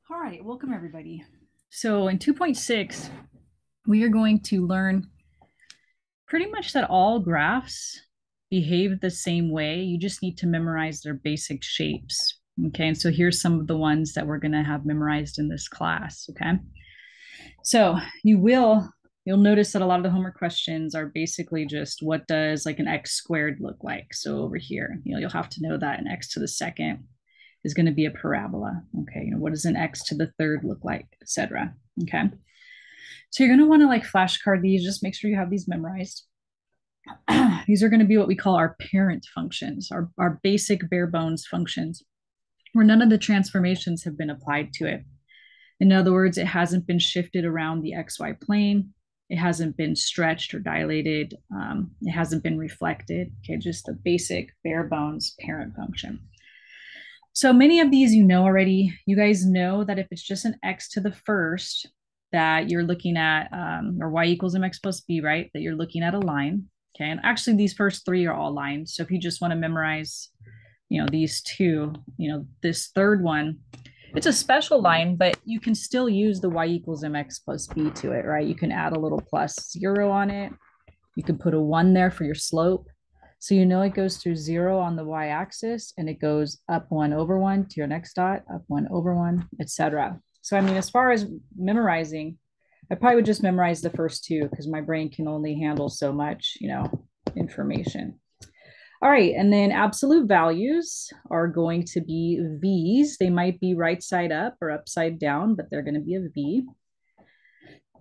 All right, welcome everybody. So in 2.6, we are going to learn pretty much that all graphs behave the same way. You just need to memorize their basic shapes. Okay, and so here's some of the ones that we're going to have memorized in this class. Okay, so you'll notice that a lot of the homework questions are basically just what does like an x squared look like. So over here, you'll have to know that an x to the second is going to be a parabola. Okay, what does an x to the third look like, etc. Okay, so you're going to want to like flashcard these. Just make sure you have these memorized. These are going to be what we call our parent functions, our basic bare bones functions, where none of the transformations have been applied to it. In other words, it hasn't been shifted around the xy plane. It hasn't been stretched or dilated. It hasn't been reflected. Okay, just the basic bare bones parent function. So many of these you know already. You guys know that if it's just an x to the first, that you're looking at, or y equals mx plus b, right? That you're looking at a line. Okay, and actually these first three are all lines. So if you just want to memorize, these two, this third one, it's a special line, but you can still use the y equals mx plus b to it, right? You can add a little +0 on it. You can put a 1 there for your slope. So you know it goes through 0 on the y-axis and it goes up 1 over 1 to your next dot, up 1 over 1, etc. So I mean, as far as memorizing, I probably would just memorize the first two because my brain can only handle so much, information. All right, and then absolute values are going to be V's. They might be right side up or upside down, but they're going to be a V.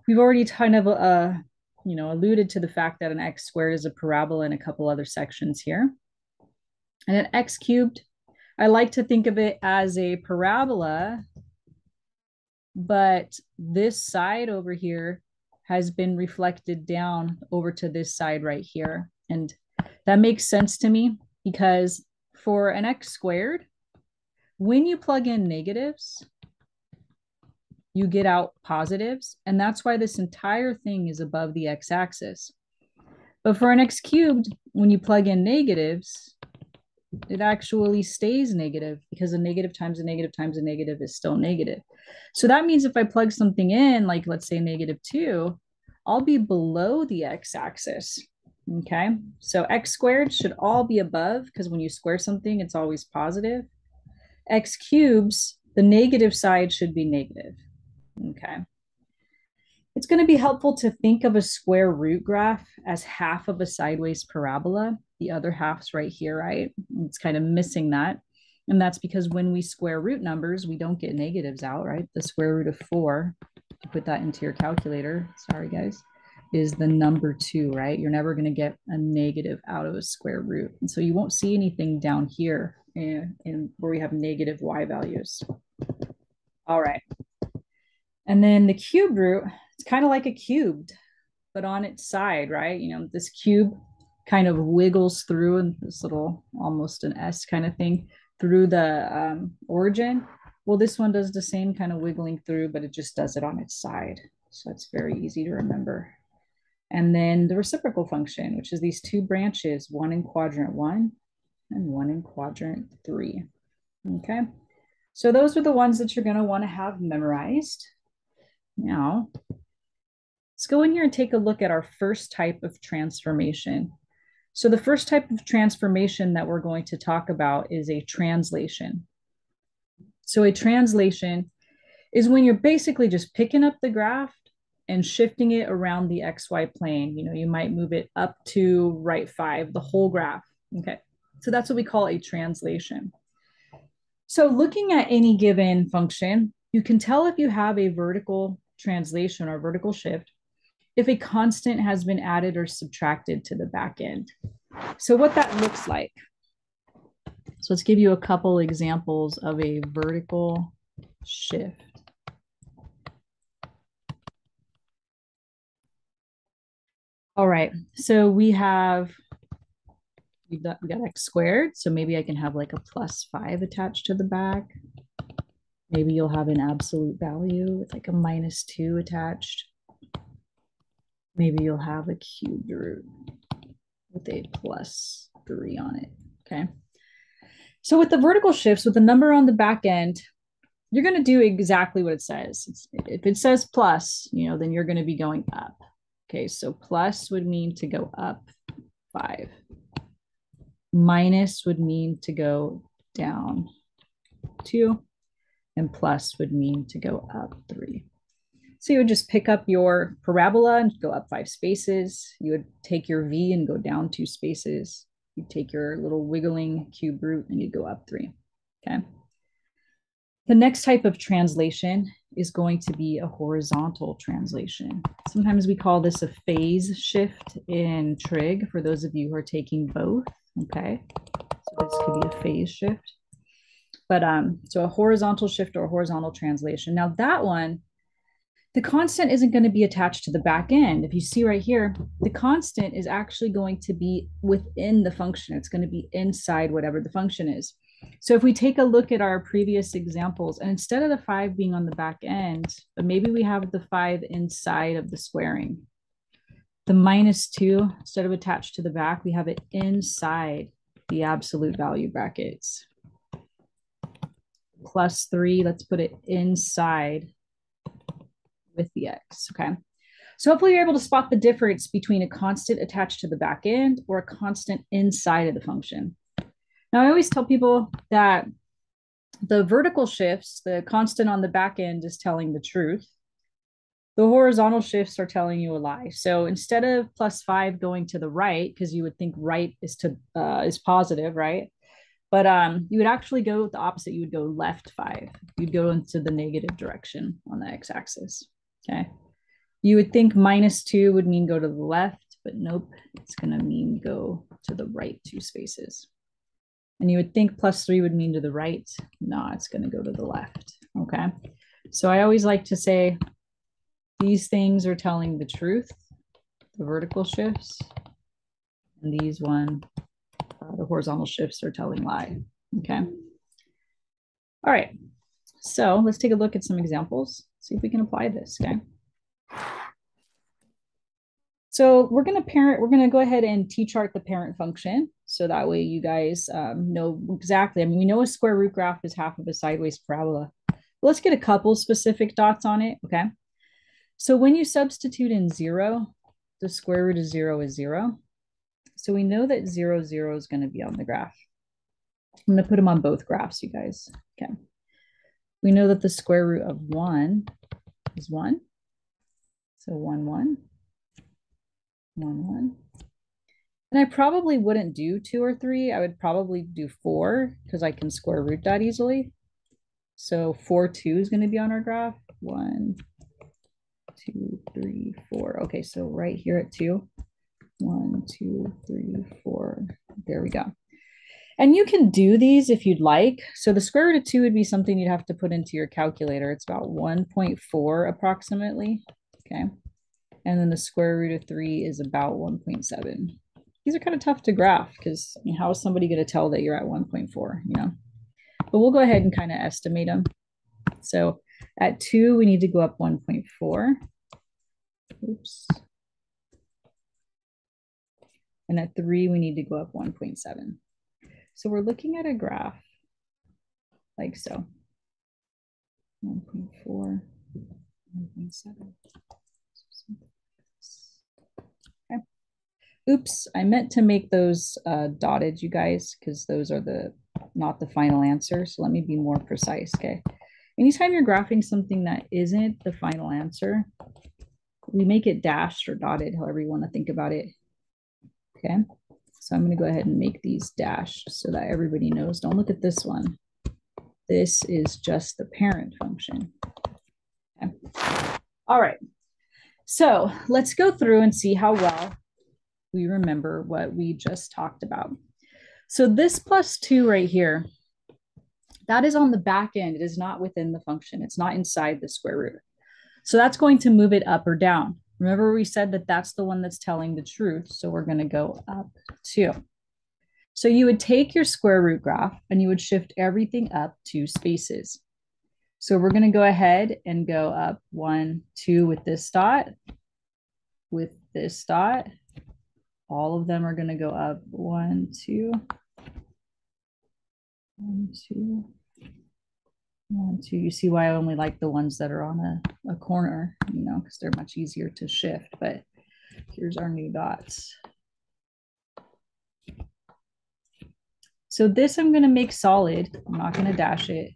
We've already kind of alluded to the fact that an x squared is a parabola in a couple other sections here. And an x cubed, I like to think of it as a parabola, but this side over here has been reflected down over to this side right here. And that makes sense to me because for an x squared, when you plug in negatives, you get out positives. And that's why this entire thing is above the x-axis. But for an x cubed, when you plug in negatives, it actually stays negative because a negative times a negative times a negative is still negative. So that means if I plug something in, like let's say -2, I'll be below the x-axis. Okay, so x squared should all be above because when you square something, it's always positive. X cubes, the negative side should be negative. Okay. It's going to be helpful to think of a square root graph as half of a sideways parabola. The other half's right here, right? It's kind of missing that. And that's because when we square root numbers, we don't get negatives out, right? The square root of 4, to put that into your calculator, sorry guys, is the number 2, right? You're never going to get a negative out of a square root. And so you won't see anything down here in where we have negative y values. All right. And then the cube root, it's kind of like a cubed, but on its side, right? This cube kind of wiggles through and this little, almost an S kind of thing through the origin. Well, this one does the same kind of wiggling through, but it just does it on its side. So it's very easy to remember. And then the reciprocal function, which is these two branches, one in quadrant 1 and one in quadrant 3. Okay. So those are the ones that you're going to want to have memorized. Now, let's go in here and take a look at our first type of transformation. So the first type of transformation that we're going to talk about is a translation. So a translation is when you're basically just picking up the graph and shifting it around the XY plane. You might move it up to right 5, the whole graph. Okay, so that's what we call a translation. So looking at any given function, you can tell if you have a vertical translation or vertical shift if a constant has been added or subtracted to the back end. So what that looks like. So let's give you a couple examples of a vertical shift. All right, so we've got x squared. So maybe I can have like a +5 attached to the back. Maybe you'll have an absolute value with like a -2 attached. Maybe you'll have a cubed root with a +3 on it. Okay. So with the vertical shifts, with the number on the back end, you're going to do exactly what it says. If it says plus, then you're going to be going up. Okay, so plus would mean to go up 5. Minus would mean to go down 2. And plus would mean to go up 3. So you would just pick up your parabola and go up 5 spaces. You would take your v and go down 2 spaces. You'd take your little wiggling cube root and you'd go up 3. Okay. The next type of translation is going to be a horizontal translation. Sometimes we call this a phase shift in trig for those of you who are taking both. Okay. So this could be a phase shift. But so a horizontal shift or a horizontal translation. Now that one, the constant isn't going to be attached to the back end. If you see right here, the constant is actually going to be within the function. It's going to be inside whatever the function is. So if we take a look at our previous examples, and instead of the 5 being on the back end, but maybe we have the 5 inside of the squaring. The -2, instead of attached to the back, we have it inside the absolute value brackets. +3, let's put it inside with the x, okay? So hopefully you're able to spot the difference between a constant attached to the back end or a constant inside of the function. Now, I always tell people that the vertical shifts, the constant on the back end is telling the truth. The horizontal shifts are telling you a lie. So instead of +5 going to the right, because you would think right is positive, right? But you would actually go the opposite. You would go left 5. You'd go into the negative direction on the x-axis. Okay. You would think -2 would mean go to the left, but nope, it's going to mean go to the right 2 spaces. And you would think +3 would mean to the right. No, it's going to go to the left. Okay. So I always like to say these things are telling the truth, the vertical shifts, and these the horizontal shifts are telling lie. Okay. All right. So let's take a look at some examples, see if we can apply this. Okay. So we're going to go ahead and t-chart the parent function. So that way you guys know exactly. I mean, we know a square root graph is half of a sideways parabola. But let's get a couple specific dots on it. Okay. So when you substitute in 0, the square root of 0 is 0. So we know that 0, 0 is going to be on the graph. I'm going to put them on both graphs, you guys. Okay. We know that the square root of 1 is 1. So 1, 1, 1, 1. And I probably wouldn't do 2 or 3. I would probably do 4 because I can square root that easily. So 4, 2 is going to be on our graph. 1, 2, 3, 4. Okay, so right here at 2. 1, 2, 3, 4. There we go. And you can do these if you'd like. So the square root of 2 would be something you'd have to put into your calculator. It's about 1.4 approximately. Okay. And then the square root of 3 is about 1.7. These are kind of tough to graph because how is somebody going to tell that you're at 1.4, But we'll go ahead and kind of estimate them. So at 2, we need to go up 1.4. Oops. And at 3, we need to go up 1.7. So we're looking at a graph like so. 1.4, 1.7. Okay. Oops, I meant to make those dotted, you guys, because those are not the final answer. So let me be more precise, okay? Anytime you're graphing something that isn't the final answer, we make it dashed or dotted, however you want to think about it. Okay, so I'm going to go ahead and make these dashed so that everybody knows. Don't look at this one. This is just the parent function. Okay. All right, so let's go through and see how well we remember what we just talked about. So this +2 right here, that is on the back end. It is not within the function. It's not inside the square root. So that's going to move it up or down. Remember we said that that's the one that's telling the truth. So we're going to go up 2. So you would take your square root graph and you would shift everything up 2 spaces. So we're going to go ahead and go up 1, 2 with this dot, with this dot. All of them are going to go up 1, 2, 1, 2, 1, 2. You see why I only like the ones that are on a corner, because they're much easier to shift. But here's our new dots. So this I'm going to make solid. I'm not going to dash it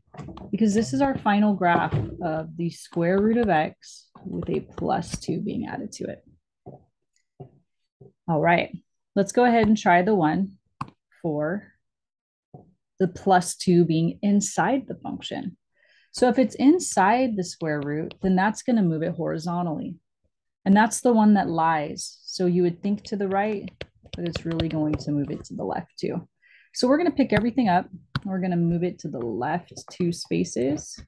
because this is our final graph of the square root of x with a plus 2 being added to it. All right, let's go ahead and try the one for the plus 2 being inside the function. So if it's inside the square root, then that's going to move it horizontally. And that's the one that lies. So you would think to the right, but it's really going to move it to the left too. So we're going to pick everything up. We're going to move it to the left 2 spaces.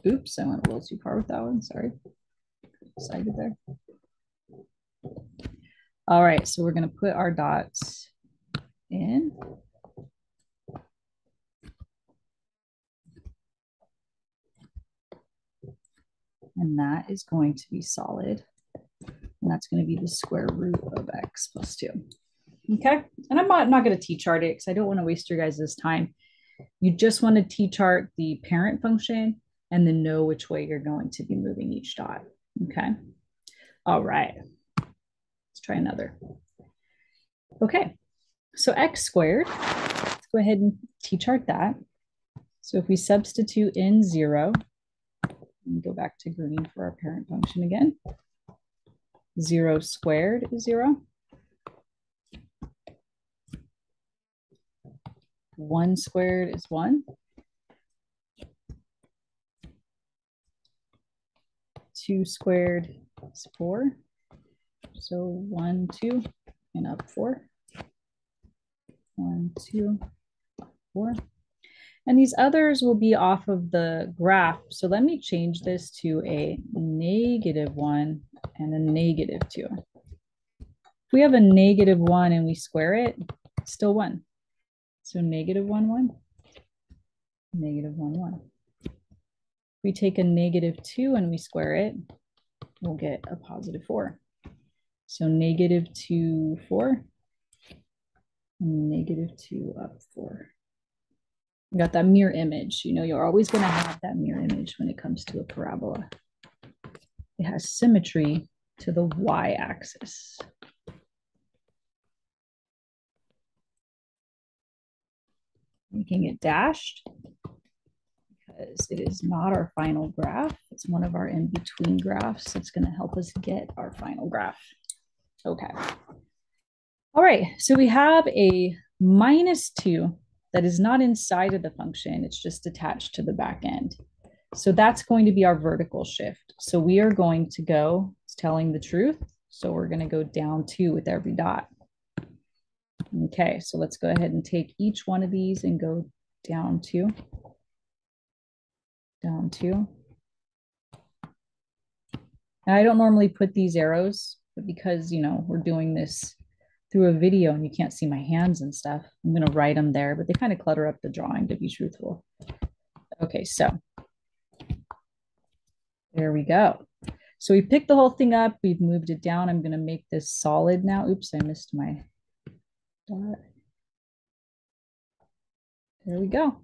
Oops, I went a little too far with that one. Sorry. Decided there. All right, so we're going to put our dots in. And that is going to be solid. And that's going to be the square root of x plus 2. Okay, and I'm not going to t-chart it because I don't want to waste your guys' time. You just want to t-chart the parent function and then know which way you're going to be moving each dot. Okay, all right, let's try another. Okay, so x squared, let's go ahead and t-chart that. So if we substitute in 0, and go back to green for our parent function again, 0 squared is 0. 1 squared is 1. 2 squared is 4. So 1, 2, and up 4. 1, 2, 4. And these others will be off of the graph. So let me change this to a -1 and a -2. If we have a -1 and we square it, it's still 1. So -1, 1, -1, 1. If we take a -2 and we square it, we'll get a +4. So -2, 4, and -2 up 4. You got that mirror image. You're always going to have that mirror image when it comes to a parabola. It has symmetry to the y-axis. Making it dashed because it is not our final graph. It's one of our in-between graphs. It's going to help us get our final graph. Okay. All right, so we have a -2 that is not inside of the function. It's just attached to the back end. So that's going to be our vertical shift. So we are going to go, it's telling the truth. So we're going to go down 2 with every dot. Okay, so let's go ahead and take each one of these and go down 2. Down 2. And I don't normally put these arrows, but because, we're doing this through a video and you can't see my hands and stuff, I'm going to write them there, but they kind of clutter up the drawing, to be truthful. Okay, so there we go. So we picked the whole thing up. We've moved it down. I'm going to make this solid now. Oops, I missed my dot. There we go.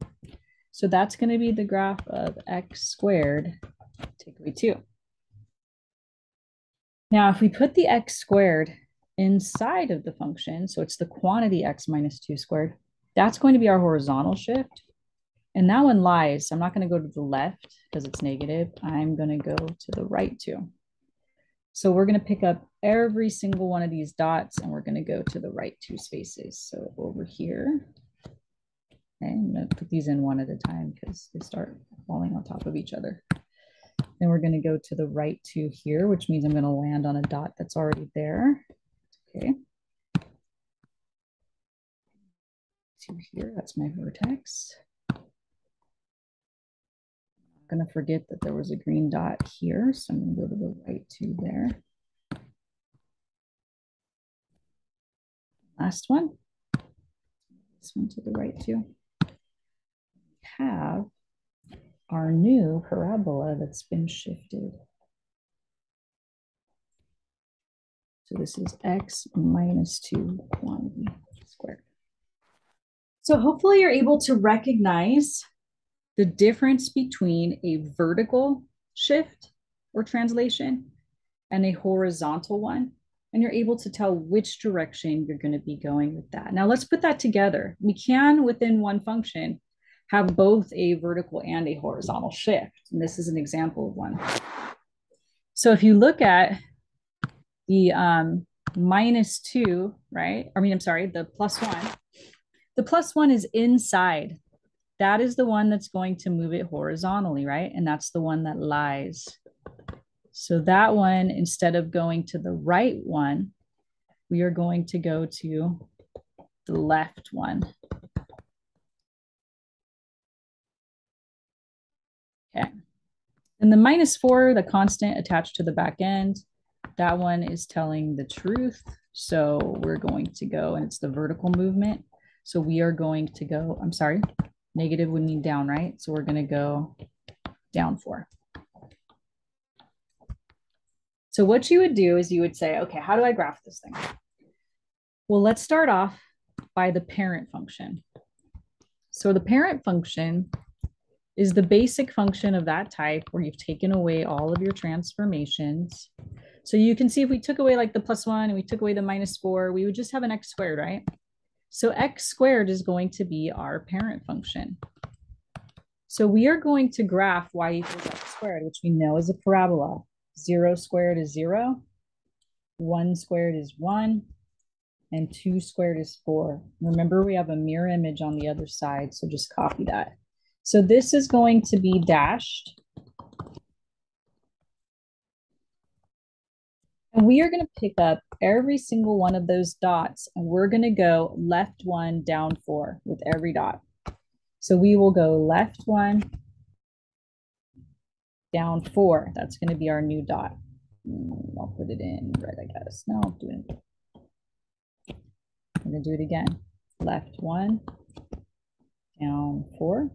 So that's going to be the graph of x squared take away 2. Now, if we put the x squared inside of the function, so it's the quantity x minus 2 squared, that's going to be our horizontal shift. And that one lies. I'm not going to go to the left because it's negative. I'm going to go to the right too. So we're going to pick up every single one of these dots and we're going to go to the right 2 spaces. So over here, okay, I'm going to put these in one at a time because they start falling on top of each other. Then we're going to go to the right 2 here, which means I'm going to land on a dot that's already there. Okay. 2 here, that's my vertex. I'm going to forget that there was a green dot here, so I'm going to go to the right 2 there. Last one. This one to the right 2. We have our new parabola that's been shifted. So this is x minus 2 quantity. squared. So hopefully you're able to recognize the difference between a vertical shift or translation and a horizontal one. And you're able to tell which direction you're going to be going with that. Now let's put that together. We can, within one function, have both a vertical and a horizontal shift. And this is an example of one. So if you look at the -2, right? I'm sorry, the +1. The +1 is inside. That is the one that's going to move it horizontally, right? And that's the one that lies. So that one, instead of going to the right one, we are going to go to the left one. Okay. And the -4, the constant attached to the back end, that one is telling the truth. So we're going to go, and it's the vertical movement. So we are going to go, I'm sorry, negative would mean down, right? So we're going to go down 4. So what you would do is you would say, okay, how do I graph this thing? Well, let's start off by the parent function. So the parent function is the basic function of that type where you've taken away all of your transformations. So you can see if we took away like the +1 and we took away the -4, we would just have an x squared, right? So x squared is going to be our parent function. So we are going to graph y equals x squared, which we know is a parabola. 0 squared is 0, 1 squared is 1, and 2 squared is 4. Remember, we have a mirror image on the other side, so just copy that. So this is going to be dashed. And we are going to pick up every single one of those dots, and we're going to go left 1, down 4 with every dot. So we will go left 1, down 4. That's going to be our new dot. I'll put it in red, I guess. No, I'll do it. I'm going to do it again. Left 1, down 4.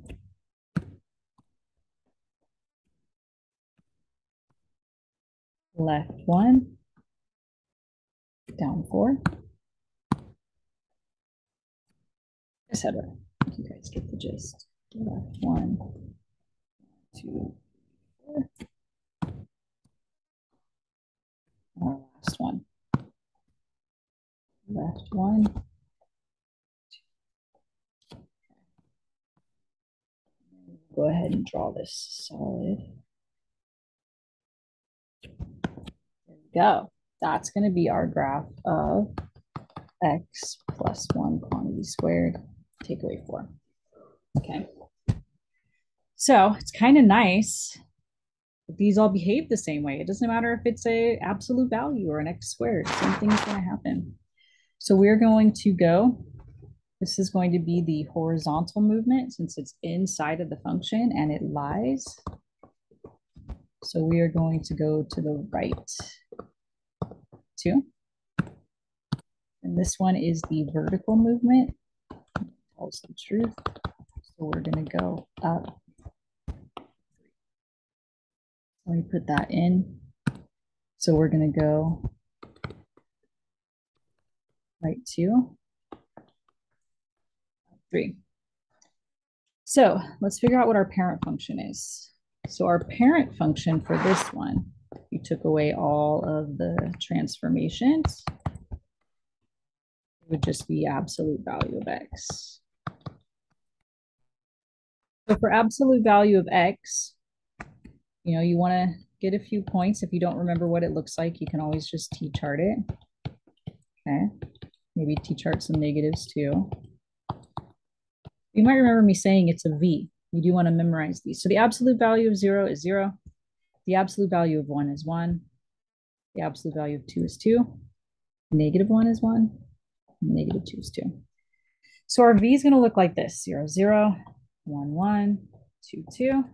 Left 1, down 4. Etc. You guys get the gist. Left 1, 2, 4. Our last one. Left 1. Go ahead and draw this solid. There we go. That's going to be our graph of x plus 1 quantity squared, take away 4. Okay. So it's kind of nice that these all behave the same way. It doesn't matter if it's a absolute value or an x squared. Same thing is going to happen. So we're going to go, this is going to be the horizontal movement since it's inside of the function and it lies. So we are going to go to the right 2. And this one is the vertical movement. It tells the truth. So we're going to go up. Let me put that in. So we're going to go right 2, 3. So let's figure out what our parent function is. So our parent function for this one, we took away all of the transformations. It would just be absolute value of x. So for absolute value of x, you want to get a few points. If you don't remember what it looks like, you can always just t-chart it. Okay, maybe t-chart some negatives too. You might remember me saying it's a v. You do want to memorize these. So the absolute value of 0 is 0. The absolute value of 1 is 1. The absolute value of 2 is 2. Negative 1 is 1. Negative 2 is 2. So our v is going to look like this. 0, 0, 1, 1, 2, 2,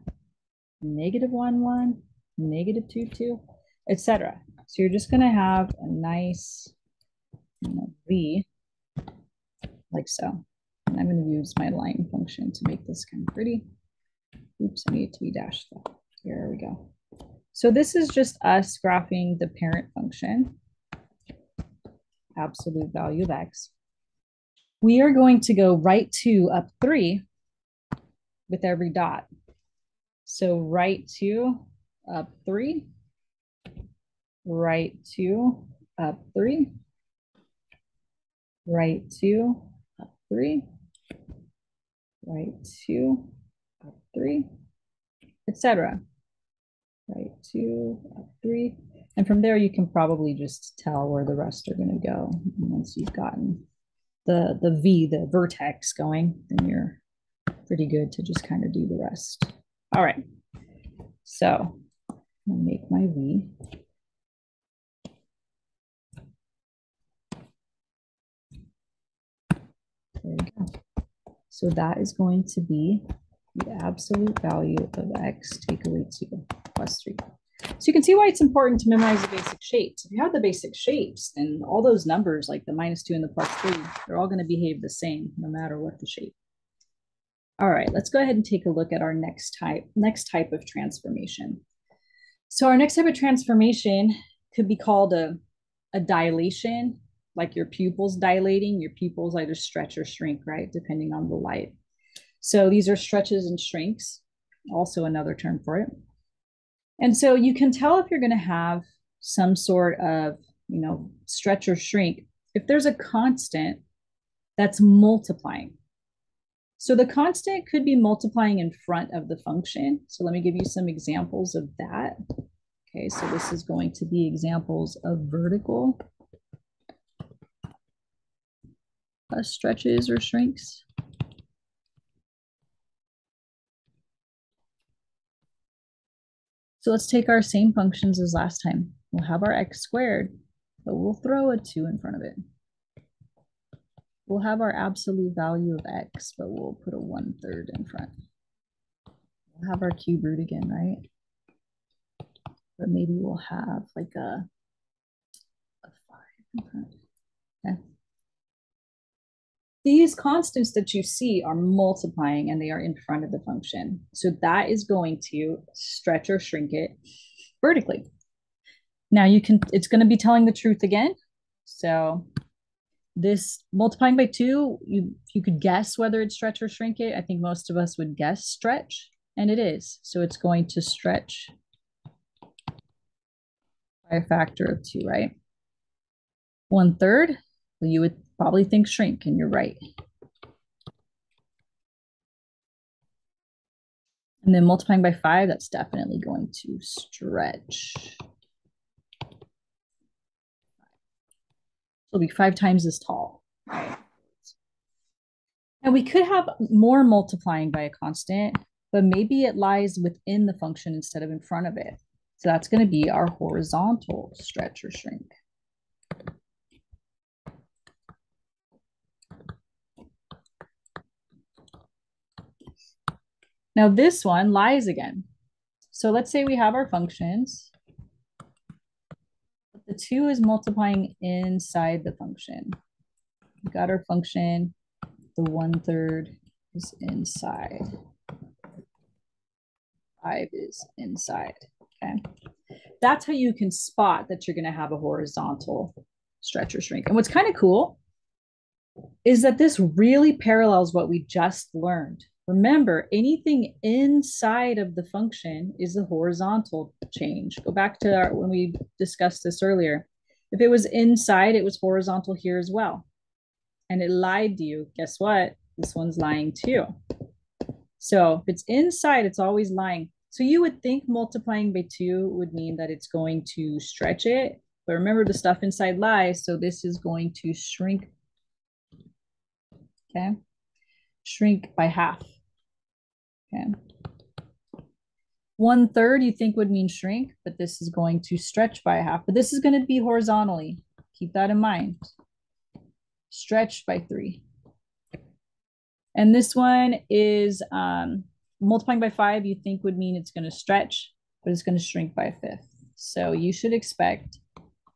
negative 1, 1, negative 2, 2, etc. So you're just going to have a nice v like so. And I'm going to use my line function to make this kind of pretty. Oops, I need it to be dashed though. Here we go. So this is just us graphing the parent function, absolute value of x. we are going to go right 2 up 3 with every dot. So right 2 up 3, right 2 up 3, right 2 up 3, right 2 up 3, etc. Right 2 up 3. And from there, you can probably just tell where the rest are going to go once you've gotten the V, the vertex going, then you're pretty good to just kind of do the rest. All right. So I'm going to make my V. There we go. So that is going to be the absolute value of x take away 2 plus 3. So you can see why it's important to memorize the basic shapes. If you have the basic shapes, then all those numbers like the -2 and the +3, they're all going to behave the same no matter what the shape. All right, let's go ahead and take a look at our next type of transformation. So our next type of transformation could be called a dilation, like your pupils dilating. Your pupils either stretch or shrink, right? Depending on the light. So these are stretches and shrinks, also another term for it. And so you can tell if you're going to have some sort of, stretch or shrink if there's a constant that's multiplying. So the constant could be multiplying in front of the function. So let me give you some examples of that. Okay, so this is going to be examples of vertical stretches or shrinks. So let's take our same functions as last time. We'll have our x squared, but we'll throw a 2 in front of it. We'll have our absolute value of x, but we'll put a 1/3 in front. We'll have our cube root again, right? But maybe we'll have like a 5 in front. Okay. These constants that you see are multiplying and they are in front of the function. So that is going to stretch or shrink it vertically. Now it's going to be telling the truth again. So this multiplying by 2, you could guess whether it's stretch or shrink it. I think most of us would guess stretch, and it is. So it's going to stretch by a factor of 2, right? 1/3, well, you would probably think shrink, and you're right. And then multiplying by 5, that's definitely going to stretch. It'll be 5 times as tall. And we could have more multiplying by a constant, but maybe it lies within the function instead of in front of it. So that's going to be our horizontal stretch or shrink. Now this one lies again. So let's say we have our functions. The 2 is multiplying inside the function. We got our function. The 1/3 is inside. 5 is inside. Okay. That's how you can spot that you're going to have a horizontal stretch or shrink. And what's kind of cool is that this really parallels what we just learned. Remember, anything inside of the function is a horizontal change. Go back to when we discussed this earlier. If it was inside, it was horizontal here as well. And it lied to you. Guess what? This one's lying too. So if it's inside, it's always lying. So you would think multiplying by 2 would mean that it's going to stretch it. But remember, the stuff inside lies. So this is going to shrink. Okay. Shrink by half. Okay. 1/3 you think would mean shrink, but this is going to stretch by half. But this is going to be horizontally. Keep that in mind. Stretch by 3. And this one is multiplying by 5, you think would mean it's going to stretch, but it's going to shrink by 1/5. So you should expect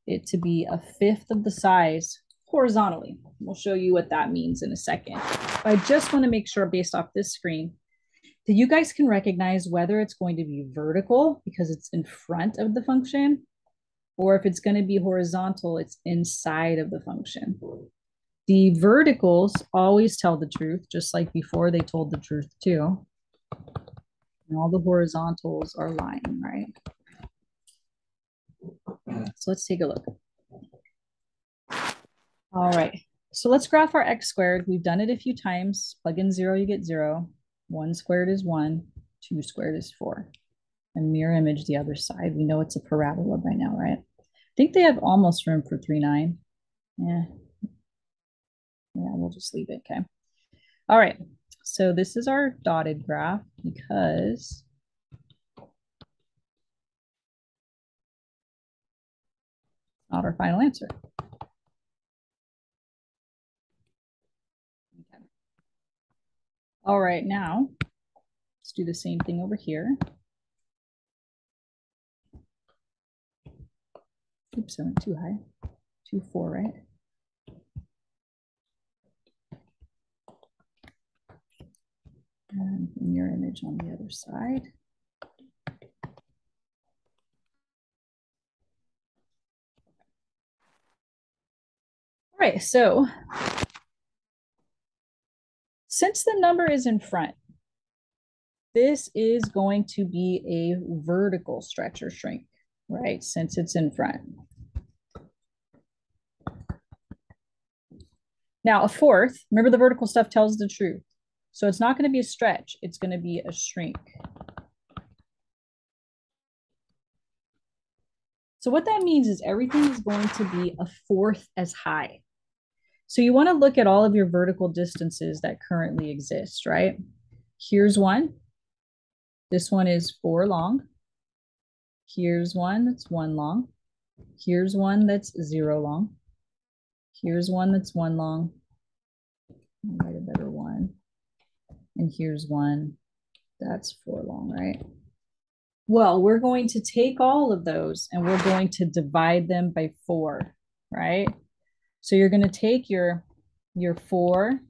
it to be 1/5 of the size horizontally. We'll show you what that means in a second. But I just want to make sure based off this screen that you guys can recognize whether it's going to be vertical because it's in front of the function, or if it's going to be horizontal, it's inside of the function. The verticals always tell the truth, just like before they told the truth too. And all the horizontals are lying, right? So let's take a look. All right. So let's graph our x squared. We've done it a few times. Plug in 0, you get 0. 1 squared is 1. 2 squared is 4. And mirror image the other side. We know it's a parabola by now, right? I think they have almost room for 3, 9. Yeah. Yeah, we'll just leave it, okay? All right. So this is our dotted graph because it's not our final answer. Okay. All right, now let's do the same thing over here. Oops, I went too high. 2, 4, right? And mirror image on the other side. All right, so since the number is in front, this is going to be a vertical stretch or shrink, right? Since it's in front. Now, a fourth, remember the vertical stuff tells the truth. So it's not going to be a stretch, it's going to be a shrink. So what that means is everything is going to be a fourth as high. So you want to look at all of your vertical distances that currently exist, right? Here's one. This one is 4 long. Here's one that's 1 long. Here's one that's 0 long. Here's one that's 1 long. I'll write a better one. And here's one that's 4 long, right? Well, we're going to take all of those and we're going to divide them by 4, right? So you're going to take your 4,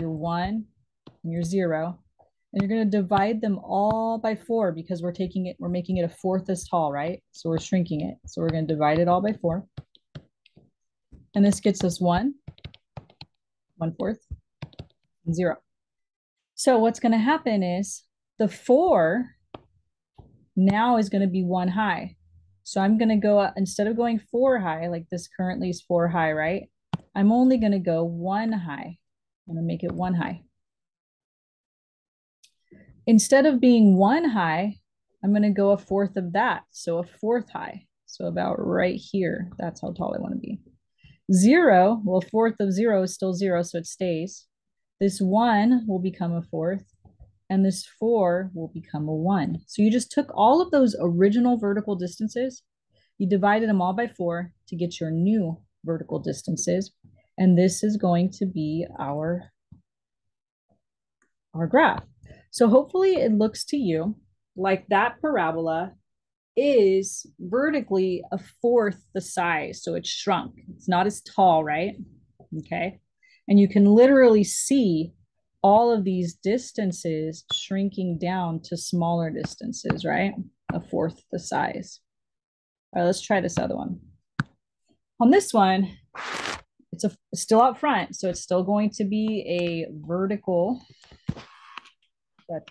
your 1, and your 0, and you're going to divide them all by 4 because we're making it a fourth as tall, right? So we're shrinking it. So we're going to divide it all by 4. And this gets us 1, 1/4, and 0. So what's going to happen is the 4 now is going to be 1 high. So I'm going to go, instead of going 4 high, like this currently is 4 high, right? I'm only going to go 1 high. I'm going to make it 1 high. Instead of being 1 high, I'm going to go a fourth of that. So a fourth high. So about right here. That's how tall I want to be. 0, well, fourth of 0 is still 0, so it stays. This 1 will become a fourth, and this 4 will become a 1. So you just took all of those original vertical distances, you divided them all by 4 to get your new vertical distances, and this is going to be our graph. So hopefully it looks to you like that parabola is vertically a fourth the size. So it's shrunk. It's not as tall, right? Okay. And you can literally see all of these distances shrinking down to smaller distances, right? A fourth the size. All right, let's try this other one. On this one, it's still out front, so it's still going to be a vertical stretch.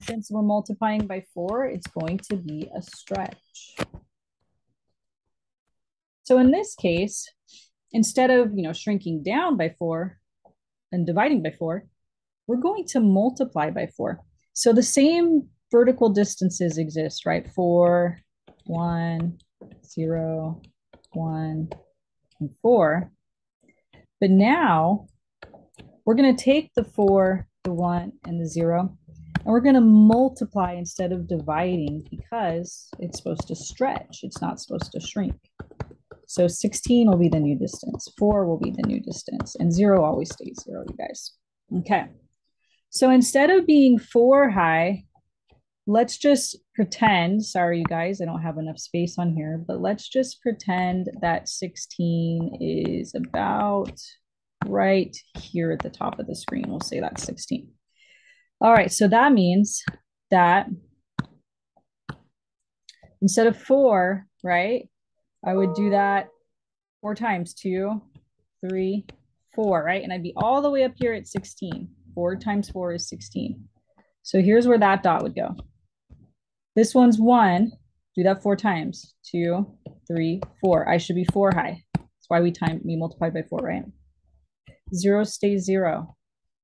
Since we're multiplying by 4, it's going to be a stretch. So in this case, instead of shrinking down by 4 and dividing by 4, we're going to multiply by 4. So the same vertical distances exist, right? 4, 1, 0, 1, and 4. But now we're going to take the 4, the 1, and the 0, and we're going to multiply instead of dividing because it's supposed to stretch. It's not supposed to shrink. So 16 will be the new distance. 4 will be the new distance. And 0 always stays 0, you guys. Okay. So instead of being 4 high, let's just pretend, sorry, you guys, I don't have enough space on here, but let's just pretend that 16 is about right here at the top of the screen. We'll say that's 16. All right, so that means that instead of 4, right, I would do that 4 times 2, 3, 4, right? And I'd be all the way up here at 16. 4 times 4 is 16. So here's where that dot would go. This one's 1. Do that 4 times. 2, 3, 4. I should be 4 high. That's why we multiplied by 4, right? 0 stays 0.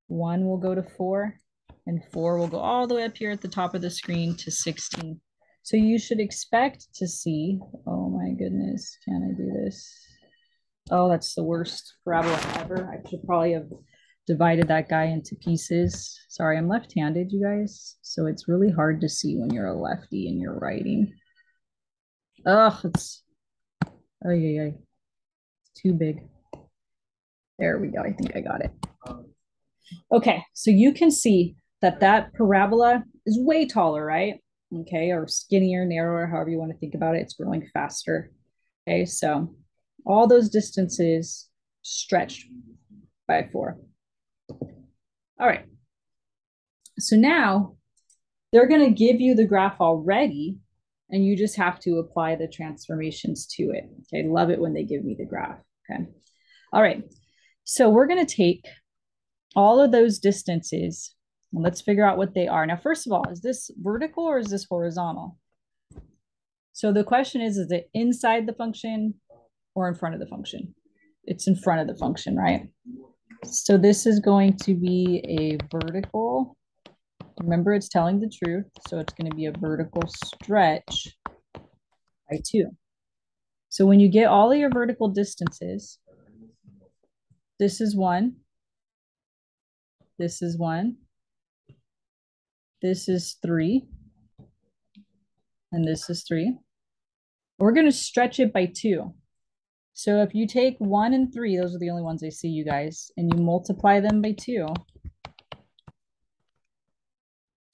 1 will go to 4, and 4 will go all the way up here at the top of the screen to 16. So you should expect to see, oh my goodness, can I do this? Oh, that's the worst parabola ever. I should probably have divided that guy into pieces. Sorry, I'm left-handed, you guys. So it's really hard to see when you're a lefty and you're writing. Oh, it's too big. There we go. I think I got it. Okay, so you can see that that parabola is way taller, right? Okay, or skinnier, narrower, however you want to think about it. It's growing faster. Okay, so all those distances stretched by 4. All right. So now they're going to give you the graph already, and you just have to apply the transformations to it. Okay, love it when they give me the graph. Okay. All right. So we're going to take all of those distances and let's figure out what they are. Now, first of all, is this vertical or is this horizontal? So the question is it inside the function or in front of the function? It's in front of the function, right? So this is going to be a vertical. Remember, it's telling the truth. So it's going to be a vertical stretch by 2. So when you get all of your vertical distances, this is 1. This is 1. This is 3. And this is 3. We're going to stretch it by 2. So if you take 1 and 3, those are the only ones I see, you guys, and you multiply them by 2,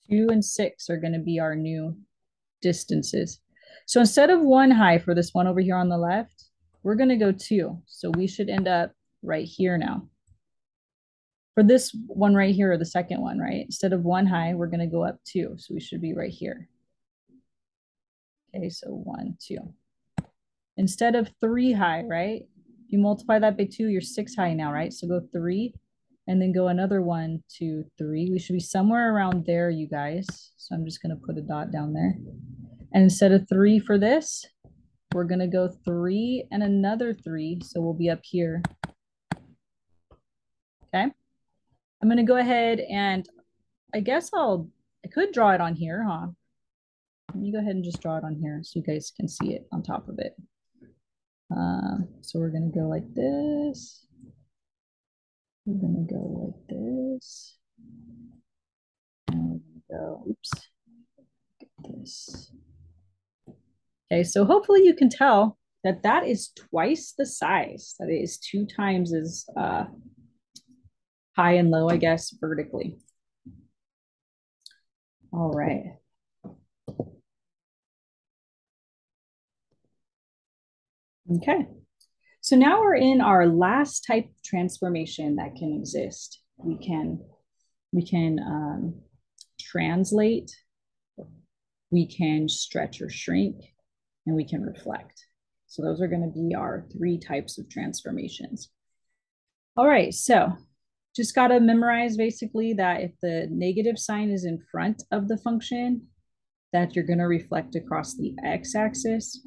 2 and 6 are going to be our new distances. So instead of 1 high for this one over here on the left, we're going to go 2. So we should end up right here now. For this one right here, or the second one, right? Instead of 1 high, we're going to go up 2. So we should be right here. Okay, so 1, 2. Instead of 3 high, right? If you multiply that by 2, you're 6 high now, right? So go 3 and then go another 1, 2, 3. We should be somewhere around there, you guys. So I'm just going to put a dot down there. And instead of 3 for this, we're going to go 3 and another 3. So we'll be up here. Okay. I'm going to go ahead and I guess I could draw it on here, huh? Let me go ahead and just draw it on here so you guys can see it on top of it. So we're going to go like this. We're going to go like this. And we're going to go, oops, get this. Okay, so hopefully you can tell that that is twice the size. That is 2 times as high and low, I guess, vertically. All right. Okay. So now we're in our last type of transformation that can exist. We can translate, we can stretch or shrink, and we can reflect. So those are going to be our 3 types of transformations. All right, so just got to memorize basically that if the negative sign is in front of the function, that you're going to reflect across the x-axis.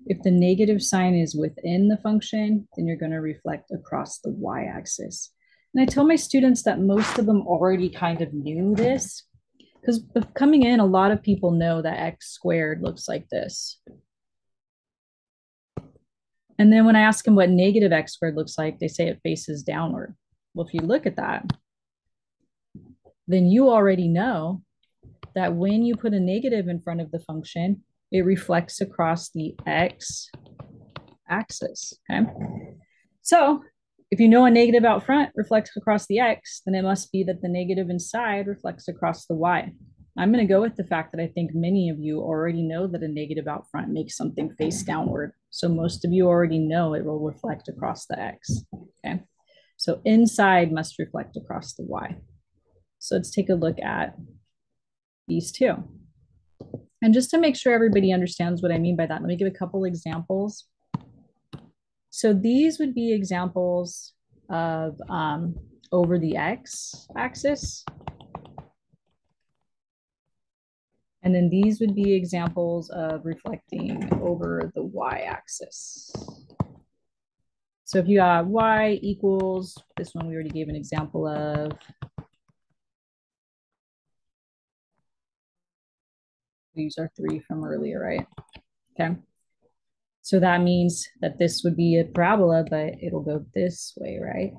If the negative sign is within the function, then you're going to reflect across the y-axis. And I tell my students that most of them already kind of knew this, because coming in, a lot of people know that x squared looks like this. And then when I ask them what negative x squared looks like, they say it faces downward. Well, if you look at that, then you already know that when you put a negative in front of the function, it reflects across the x-axis, okay? So if you know a negative out front reflects across the x, then it must be that the negative inside reflects across the y. I'm going to go with the fact that I think many of you already know that a negative out front makes something face downward. So most of you already know it will reflect across the x, okay? So inside must reflect across the y. So let's take a look at these 2. And just to make sure everybody understands what I mean by that, let me give a couple examples. So these would be examples of over the x-axis. And then these would be examples of reflecting over the y-axis. So if you got y equals, this one we already gave an example of. We use our 3 from earlier, right? Okay. So that means that this would be a parabola, but it'll go this way, right?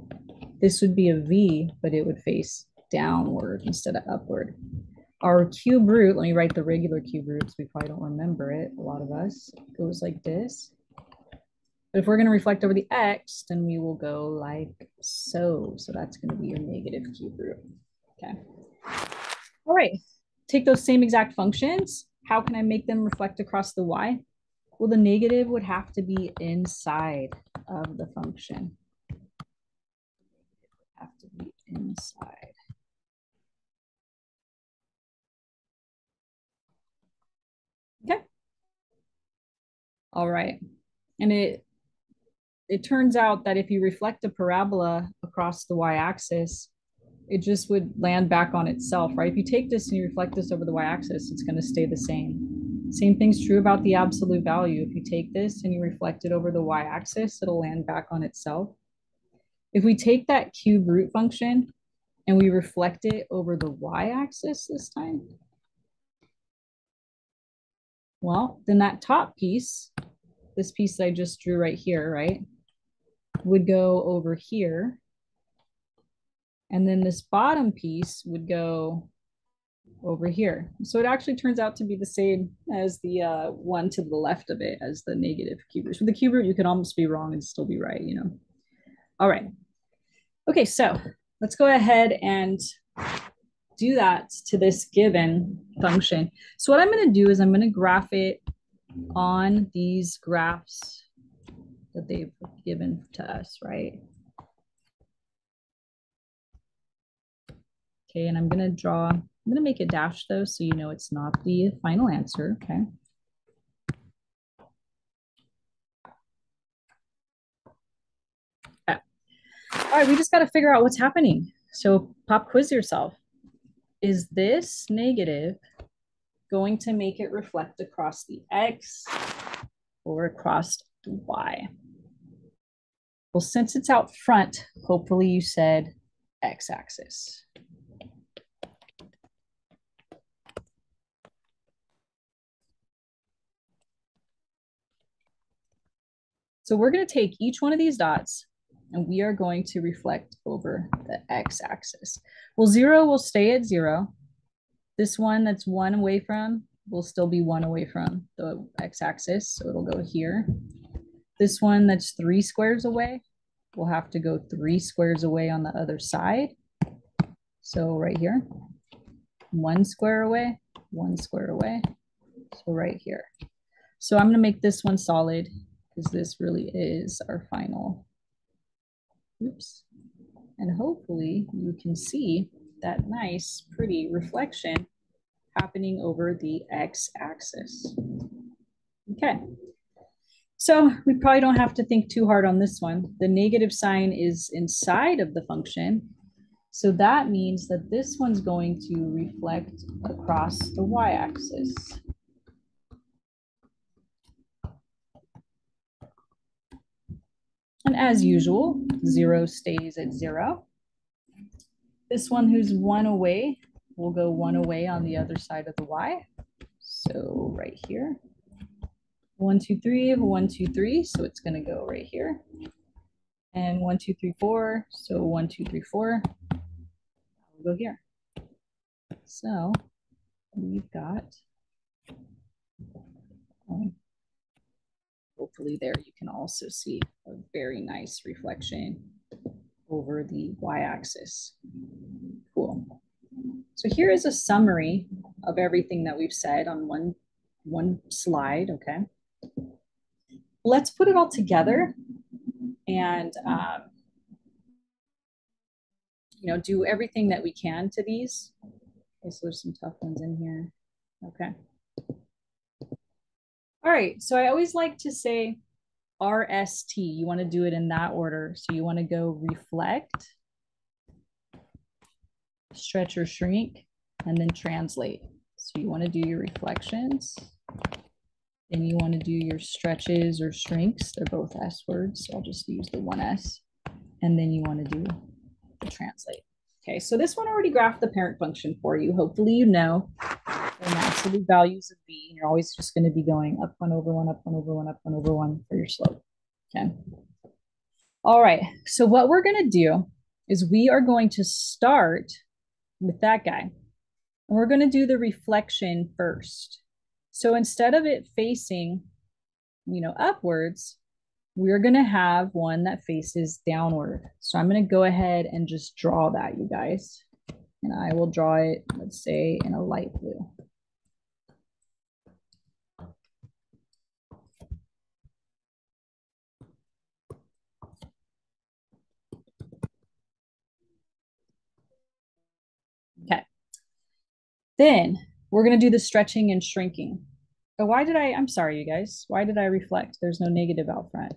This would be a V, but it would face downward instead of upward. Our cube root, let me write the regular cube root, because we probably don't remember it, a lot of us, goes like this. But if we're going to reflect over the x, then we will go like so. So that's going to be your negative cube root. Okay. All right. Take those same exact functions. How can I make them reflect across the y? Well, the negative would have to be inside of the function. Have to be inside. Okay. All right. And it turns out that if you reflect a parabola across the y-axis, it just would land back on itself, right? If you take this and you reflect this over the y-axis, it's going to stay the same. Same thing's true about the absolute value. If you take this and you reflect it over the y-axis, it'll land back on itself. If we take that cube root function and we reflect it over the y-axis this time, well, then that top piece, this piece that I just drew right here, right, would go over here. And then this bottom piece would go over here. So it actually turns out to be the same as the one to the left of it as the negative cube root. So the cube root, you can almost be wrong and still be right, you know. All right. Okay, so let's go ahead and do that to this given function. So what I'm going to do is I'm going to graph it on these graphs that they've given to us, right? Okay, and I'm going to make a dash though, so you know it's not the final answer, okay? Okay. All right, we just got to figure out what's happening. So pop quiz yourself. Is this negative going to make it reflect across the x or across the y? Well, since it's out front, hopefully you said x-axis. So we're going to take each one of these dots and we are going to reflect over the x-axis. Well, 0 will stay at 0. This one that's 1 away from will still be 1 away from the x-axis, so it'll go here. This one that's 3 squares away will have to go 3 squares away on the other side. So right here, 1 square away, 1 square away. So right here. So I'm going to make this one solid because this really is our final. Oops. And hopefully you can see that nice, pretty reflection happening over the x-axis. Okay. So we probably don't have to think too hard on this one. The negative sign is inside of the function. So that means that this one's going to reflect across the y-axis. And as usual, 0 stays at 0. This one who's 1 away will go 1 away on the other side of the y. So right here. 1, 2, 3, 1, 2, 3. So it's going to go right here. And 1, 2, 3, 4. So 1, 2, 3, 4. We'll go here. So we've got, hopefully there you can also see a very nice reflection over the y-axis. Cool. So here is a summary of everything that we've said on one slide, okay? Let's put it all together and do everything that we can to these. Okay, so there's some tough ones in here. Okay. All right, so I always like to say RST. You want to do it in that order. So you want to go reflect, stretch or shrink, and then translate. So you want to do your reflections. Then you want to do your stretches or shrinks. They're both S words, so I'll just use the one S. And then you want to do the translate. Okay, so this one already graphed the parent function for you. Hopefully you know the absolute values of B. And you're always just going to be going up 1 over 1, up 1 over 1, up 1 over 1 for your slope. Okay. All right, so what we're going to do is we are going to start with that guy. And we're going to do the reflection first. So instead of it facing, upwards, we're going to have one that faces downward. So I'm going to go ahead and just draw that, you guys. And I will draw it, let's say, in a light blue. Okay. Then we're going to do the stretching and shrinking. Oh, I'm sorry, you guys. Why did I reflect? There's no negative out front.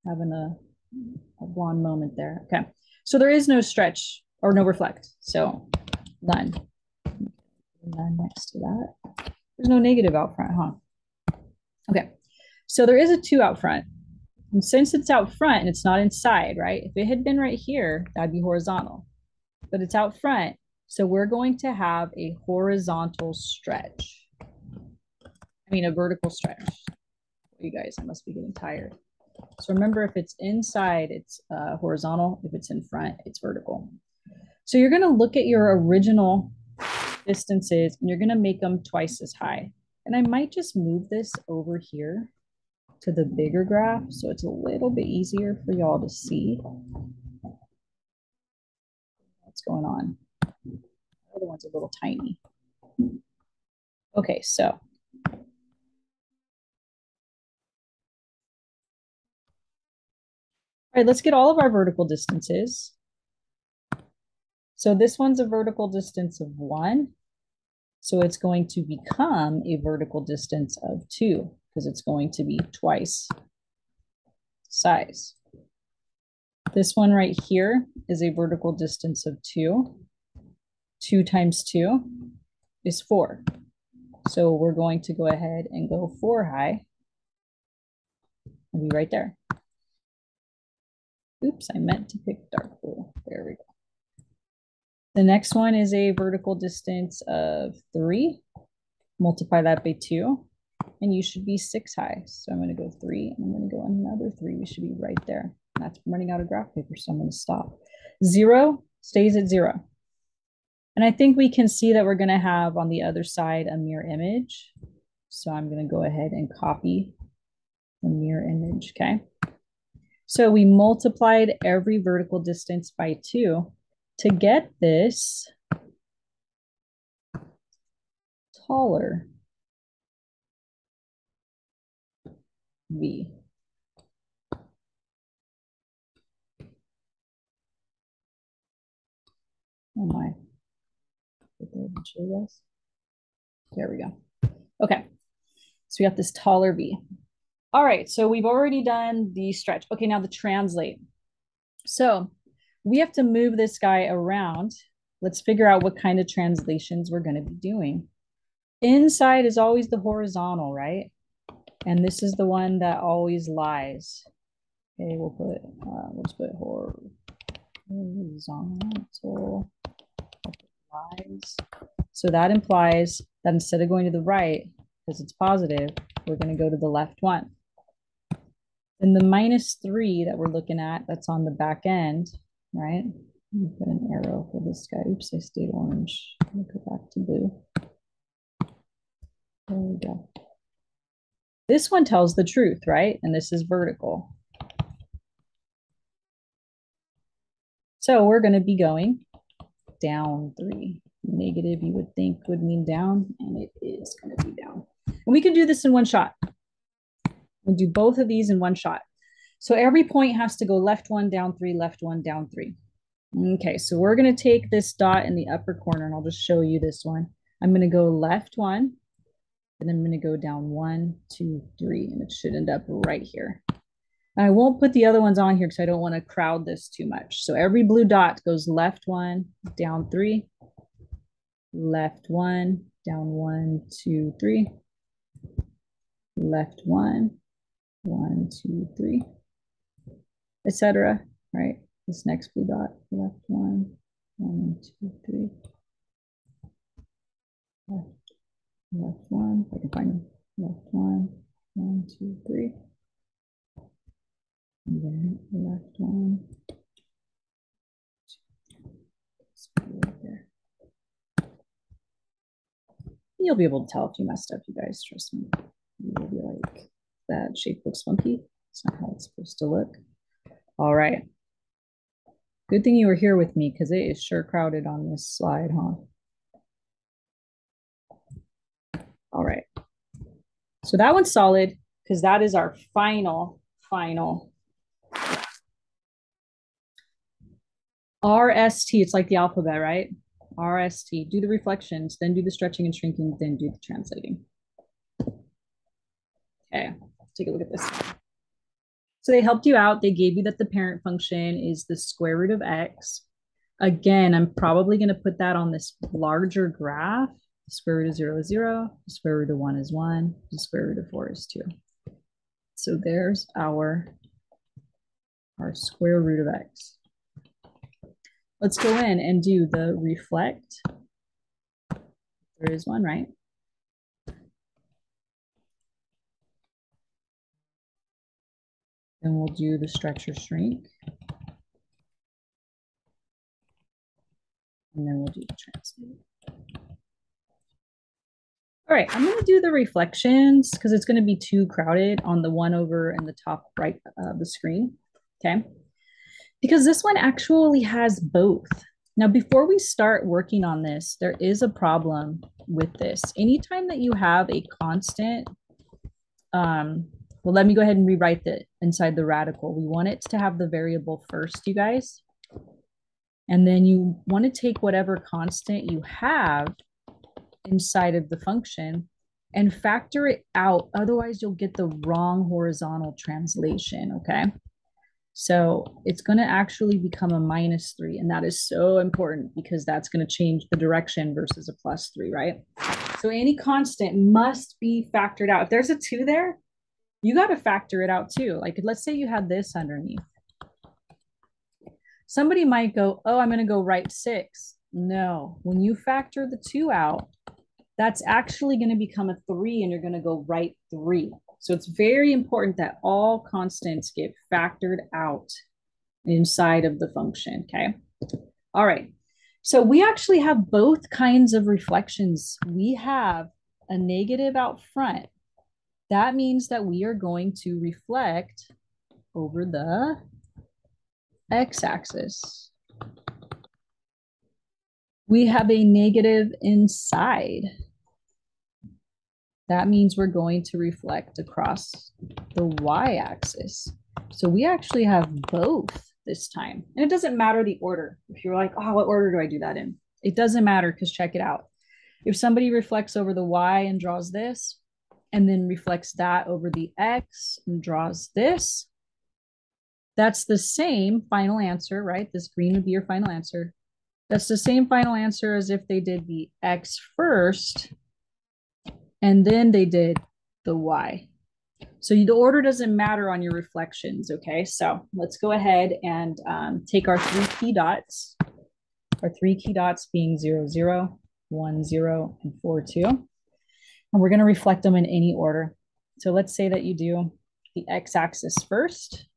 Having a blonde moment there. Okay. So there is no stretch or no reflect. So none. None next to that. There's no negative out front, huh? Okay. So there is a 2 out front. And since it's out front and it's not inside, right? If it had been right here, that'd be horizontal. But it's out front. So we're going to have a horizontal stretch. A vertical stretch. You guys, I must be getting tired. So remember, if it's inside, it's horizontal. If it's in front, it's vertical. So you're going to look at your original distances and you're going to make them twice as high. And I might just move this over here to the bigger graph so it's a little bit easier for y'all to see what's going on. The other one's a little tiny. Okay, so all right, let's get all of our vertical distances. So this one's a vertical distance of 1. So it's going to become a vertical distance of 2 because it's going to be twice size. This one right here is a vertical distance of 2. 2 times 2 is 4. So we're going to go ahead and go 4 high. I'll be right there. Oops, I meant to pick dark blue. There we go. The next one is a vertical distance of 3. Multiply that by 2, and you should be 6 high. So I'm going to go 3, and I'm going to go another 3. We should be right there. That's running out of graph paper, so I'm going to stop. 0 stays at 0. And I think we can see that we're going to have on the other side a mirror image. So I'm going to go ahead and copy the mirror image, okay? So we multiplied every vertical distance by 2 to get this taller V. Oh my. There we go. Okay. So we got this taller V. All right. So we've already done the stretch. Okay. Now the translate. So we have to move this guy around. Let's figure out what kind of translations we're going to be doing. Inside is always the horizontal, right? And this is the one that always lies. Okay, let's put horizontal lies. So that implies that instead of going to the right, because it's positive, we're going to go to the left one. And the -3 that we're looking at, that's on the back end, right? Let me put an arrow for this guy. Oops, I stayed orange. Let me go back to blue. There we go. This one tells the truth, right? And this is vertical. So we're going to be going down 3. Negative, you would think, would mean down, and it is going to be down. And we can do this in one shot. We'll do both of these in one shot. So every point has to go left 1, down 3, left 1, down 3. Okay, so we're going to take this dot in the upper corner, and I'll just show you this one. I'm going to go left 1, and I'm going to go down 1, 2, 3, and it should end up right here. I won't put the other ones on here because I don't want to crowd this too much. So every blue dot goes left one, down three, left one, down one, two, three, left one, two, three, etc. Right? This next blue dot, left one, two, three, left one. If I can find them. Left one, two, three, and then left one. Right there. You'll be able to tell if you messed up, you guys. Trust me. You'll be like, that shape looks funky. It's not how it's supposed to look. All right. Good thing you were here with me because it is sure crowded on this slide, huh? All right. So that one's solid because that is our final. RST, it's like the alphabet, right? RST, do the reflections, then do the stretching and shrinking, then do the translating. Okay, let's take a look at this. So they helped you out. They gave you that the parent function is the square root of x. Again, I'm probably going to put that on this larger graph. The square root of 0 is 0. The square root of 1 is 1. The square root of 4 is 2. So there's our square root of x. Let's go in and do the reflect. There is one, right? Then we'll do the stretch or shrink. And then we'll do the translate. All right, I'm going to do the reflections because it's going to be too crowded on the one over in the top right of the screen. Okay. Because this one actually has both. Now, before we start working on this, there is a problem with this. Anytime that you have a constant, well, let me go ahead and rewrite that inside the radical. We want it to have the variable first, you guys. And then you want to take whatever constant you have inside of the function and factor it out. Otherwise, you'll get the wrong horizontal translation, okay? So it's going to actually become a -3. And that is so important because that's going to change the direction versus a +3, right? So any constant must be factored out. If there's a 2 there, you got to factor it out too. Like let's say you had this underneath. Somebody might go, oh, I'm going to go right 6. No, when you factor the 2 out, that's actually going to become a 3 and you're going to go right 3. So it's very important that all constants get factored out inside of the function, okay? All right, so we actually have both kinds of reflections. We have a negative out front. That means that we are going to reflect over the x-axis. We have a negative inside. That means we're going to reflect across the y-axis. So we actually have both this time. And it doesn't matter the order. If you're like, oh, what order do I do that in? It doesn't matter because check it out. If somebody reflects over the y and draws this, and then reflects that over the x and draws this, that's the same final answer, right? This green would be your final answer. That's the same final answer as if they did the x first and then they did the y. So the order doesn't matter on your reflections, okay? So let's go ahead and take our 3 key dots. Our 3 key dots being 0, 0, 1, 0, and 4, 2. And we're going to reflect them in any order. So let's say that you do the x-axis first.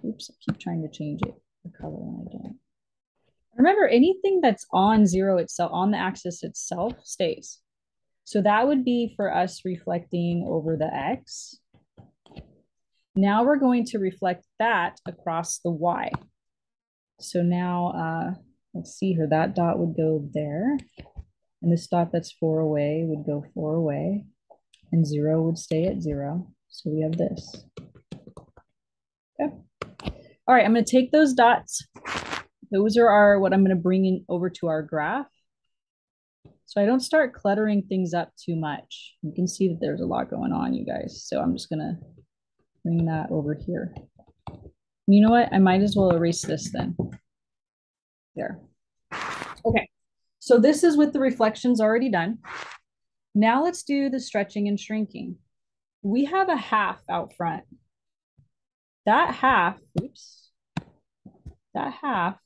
Oops, I keep trying to change it, the color, and I don't. Remember, anything that's on 0 itself, on the axis itself, stays. So that would be for us reflecting over the x. Now we're going to reflect that across the y. So now, let's see here, that dot would go there. And this dot that's 4 away would go 4 away. And 0 would stay at 0. So we have this. Okay. All right, I'm going to take those dots. Those are what I'm going to bring in over to our graph. So I don't start cluttering things up too much. You can see that there's a lot going on, you guys. So I'm just going to bring that over here. You know what? I might as well erase this then. There. Okay, so this is with the reflections already done. Now let's do the stretching and shrinking. We have a half out front. That half, oops, that half,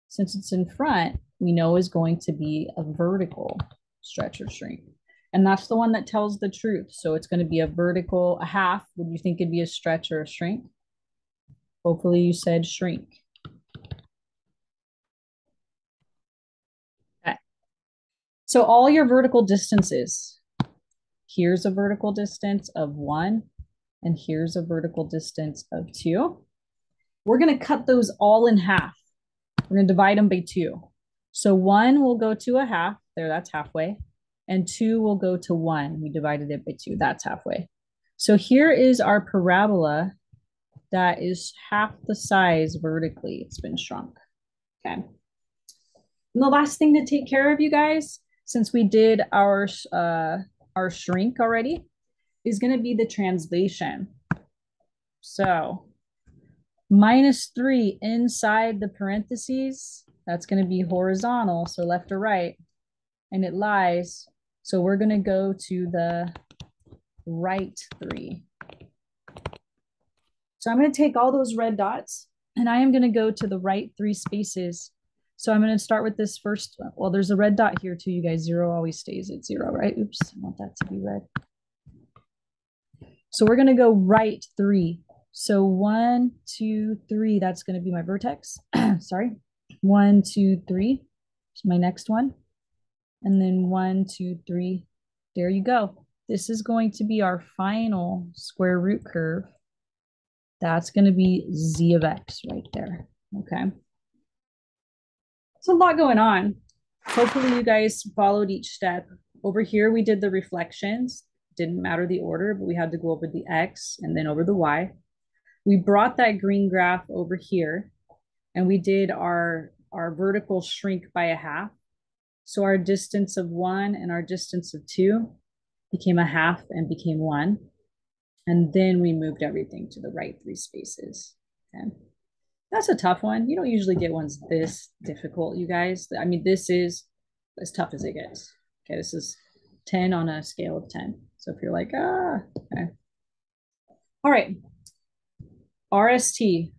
since it's in front, we know is going to be a vertical stretch or shrink. And that's the one that tells the truth. So it's going to be a vertical, a half. Would you think it'd be a stretch or a shrink? Hopefully you said shrink. Okay. So all your vertical distances, here's a vertical distance of 1, and here's a vertical distance of 2. We're going to cut those all in half. We're going to divide them by 2. So 1 will go to a half. There, that's halfway. And 2 will go to 1. We divided it by 2. That's halfway. So here is our parabola that is half the size vertically. It's been shrunk. Okay. And the last thing to take care of, you guys, since we did our shrink already, is going to be the translation. So -3 inside the parentheses, that's going to be horizontal, so left or right, and it lies. So we're going to go to the right 3. So I'm going to take all those red dots, and I am going to go to the right 3 spaces. So I'm going to start with this first. Well, there's a red dot here too, you guys. 0 always stays at 0, right? Oops, I want that to be red. So we're going to go right 3. So 1, 2, 3, that's going to be my vertex. Sorry. 1, 2, 3 is my next one. And then 1, 2, 3. There you go. This is going to be our final square root curve. That's going to be z of x right there. Okay. It's a lot going on. Hopefully you guys followed each step. Over here, we did the reflections. Didn't matter the order, but we had to go over the x and then over the y. We brought that green graph over here, and we did our vertical shrink by a half. So our distance of 1 and our distance of 2 became a half and became 1. And then we moved everything to the right 3 spaces. Okay. That's a tough one. You don't usually get ones this difficult, you guys. I mean, this is as tough as it gets. Okay, this is 10 on a scale of 10. So if you're like, okay. All right. RST,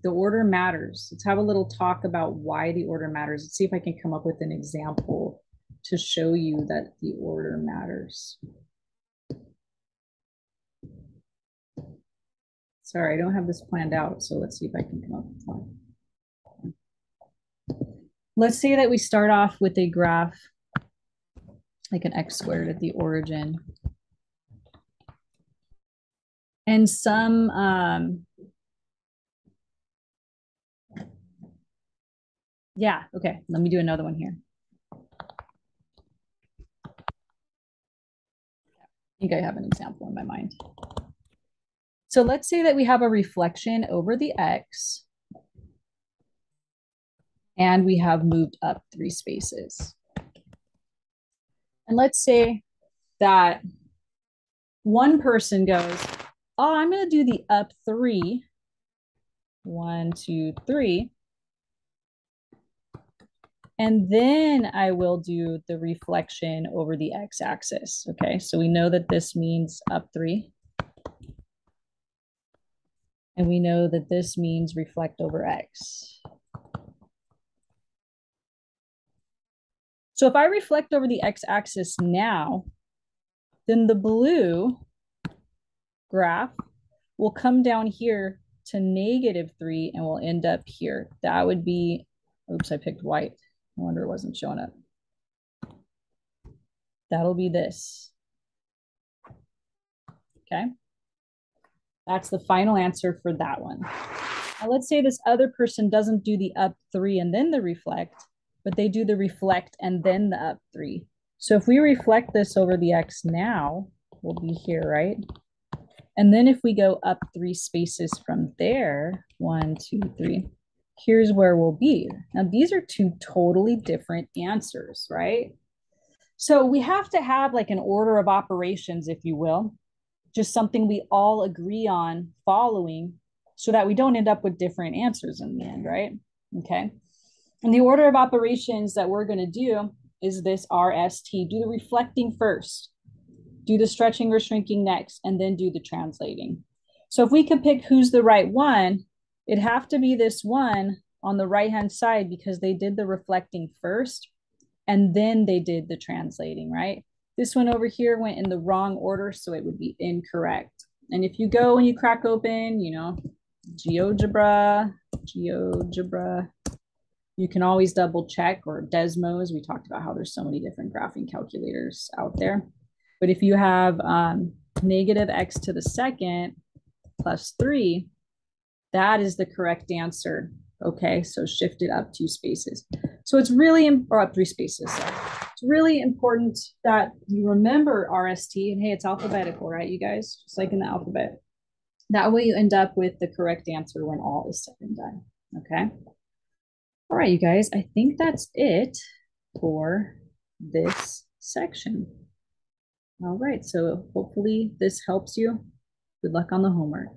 the order matters. Let's have a little talk about why the order matters. Let's see if I can come up with an example to show you that the order matters. Sorry, I don't have this planned out, so let's see if I can come up with one. Let's say that we start off with a graph like an x squared at the origin. And some yeah, okay, let me do another one here. I think I have an example in my mind. So let's say that we have a reflection over the x, and we have moved up 3 spaces. And let's say that one person goes, oh, I'm going to do the up 3. 1, 2, 3. And then I will do the reflection over the x-axis. Okay, so we know that this means up 3. And we know that this means reflect over x. So if I reflect over the x-axis now, then the blue graph will come down here to -3 and will end up here. That would be, oops, I picked white. I wonder it wasn't showing up. That'll be this. Okay. That's the final answer for that one. Now let's say this other person doesn't do the up 3 and then the reflect, but they do the reflect and then the up 3. So if we reflect this over the x now, we'll be here, right? And then if we go up 3 spaces from there, 1, 2, 3, here's where we'll be. Now these are 2 totally different answers, right? So we have to have like an order of operations, if you will. just something we all agree on following so that we don't end up with different answers in the end, right? Okay. And the order of operations that we're going to do is this RST. Do the reflecting first, do the stretching or shrinking next, and then do the translating. So if we could pick who's the right one, it'd have to be this one on the right-hand side because they did the reflecting first and then they did the translating, right? This one over here went in the wrong order, so it would be incorrect. And if you go and you crack open, GeoGebra, you can always double check, or Desmos. We talked about how there's so many different graphing calculators out there. But if you have negative x to the second plus 3, that is the correct answer. Okay, so shift it up 2 spaces. So it's really, or up 3 spaces. So it's really important that you remember RST. And hey, it's alphabetical, right, you guys? Just like in the alphabet. That way you end up with the correct answer when all is said and done. Okay. All right, you guys, I think that's it for this section. All right, so hopefully this helps you. Good luck on the homework.